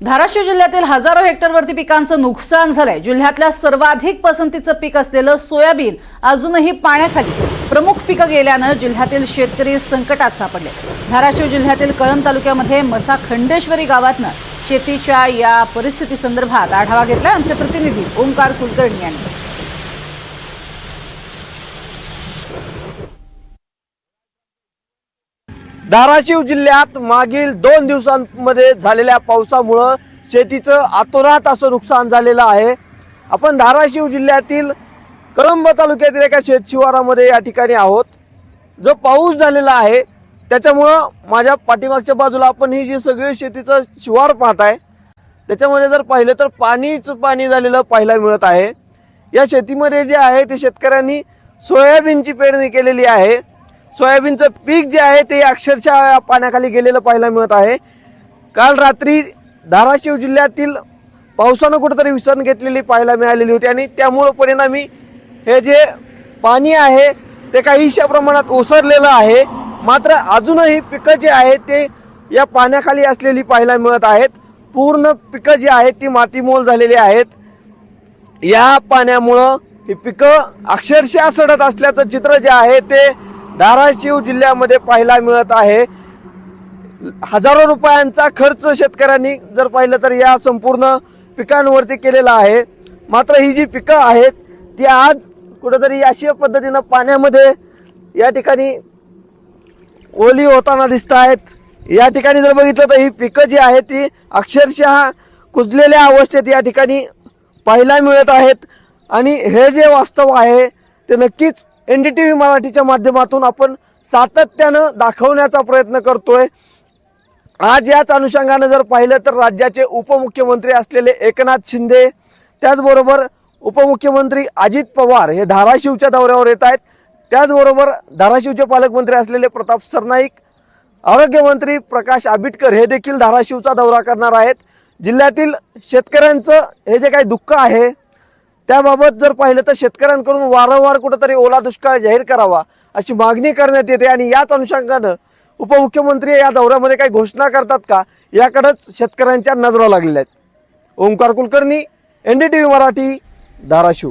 धाराशिव जिल्ह्यातील हजारो हेक्टरवरती पिकांचं नुकसान झालंय। जिल्ह्यातल्या सर्वाधिक पसंतीचं पीक असलेलं सोयाबीन अजूनही पाण्याखाली। प्रमुख पिकं गेल्यानं जिल्ह्यातील शेतकरी संकटात सापडले। धाराशिव जिल्ह्यातील कळंब तालुक्यामध्ये मसा खंडेश्वरी गावातनं शेतीच्या या परिस्थितीसंदर्भात आढावा घेतलाय आमचे प्रतिनिधी ओमकार कुलकर्णी यांनी। धाराशिव जिल्ह्यात मागील 2 दिवसांमध्ये झालेल्या पावसामुळे शेतीचं आतोरात असं नुकसान झालेलं आहे। आपण धाराशिव जिल्ह्यातील कळंब तालुक्यातील एका शेतशिवारामध्ये या ठिकाणी आहोत। जो पाऊस झालेला आहे त्याच्यामुळे माझ्या पाठीमागच्या बाजूला आपण ही जी सगळी शेतीचं शिवार पाहताय त्याच्यामध्ये जर पाहिलं तर पाणी झालेलं पाहायला मिळत आहे। या शेतीमध्ये जे आहे ते शेतकऱ्यांनी सोयाबीनची पेरणी केलेली आहे। सोयाबीनचं पीक जे आहे ते अक्षरशः पाण्याखाली गेलेलं पाहायला मिळत आहे। काल रात्री धाराशिव जिल्ह्यातील पावसानं कुठेतरी विसरण घेतलेली पाहायला मिळालेली होती आणि त्यामुळे परिणामी हे जे पाणी आहे ते काहीशा प्रमाणात ओसरलेलं आहे। मात्र अजूनही पिकं जे आहेत ते या पाण्याखाली असलेली पाहायला मिळत आहेत। पूर्ण पिकं जी आहेत ती मातीमोल झालेली आहेत। या पाण्यामुळं ही पिकं अक्षरशः सडत असल्याचं चित्र जे आहे ते धाराशिव जिल्ह्यामध्ये पाहायला मिळत आहे। हजारो रुपयांचा खर्च शेतकऱ्यांनी जर पाहिलं तर या संपूर्ण पिकांवरती केलेला आहे। मात्र ही जी पिकं आहेत ती आज कुठेतरी अशा पद्धतीनं पाण्यामध्ये या ठिकाणी ओली होताना दिसत आहेत। या ठिकाणी जर बघितलं तर ही पिकं जी आहेत ती अक्षरशः कुजलेल्या अवस्थेत या ठिकाणी पाहायला मिळत आहेत आणि हे जे वास्तव आहे ते नक्कीच NDTV मराठीच्या माध्यमातून आपण सातत्यानं दाखवण्याचा प्रयत्न करतोय। आज याच अनुषंगाने जर पाहिलं तर राज्याचे उपमुख्यमंत्री असलेले एकनाथ शिंदे त्याचबरोबर उपमुख्यमंत्री अजित पवार हे धाराशिवच्या दौऱ्यावर येत आहेत। त्याचबरोबर धाराशिवचे पालकमंत्री असलेले प्रताप सरनाईक, आरोग्यमंत्री प्रकाश आंबेडकर हे देखील धाराशिवचा दौरा करणार आहेत। जिल्ह्यातील शेतकऱ्यांचं हे जे काही दुःख आहे त्याबाबत जर पाहिलं तर शेतकऱ्यांकडून वारंवार कुठेतरी ओला दुष्काळ जाहीर करावा अशी मागणी करण्यात येते आणि याच अनुषंगानं उपमुख्यमंत्री या दौऱ्यामध्ये काही घोषणा करतात का याकडेच शेतकऱ्यांच्या नजरा लागलेल्या आहेत। ओमकार कुलकर्णी, NDTV मराठी, धाराशिव।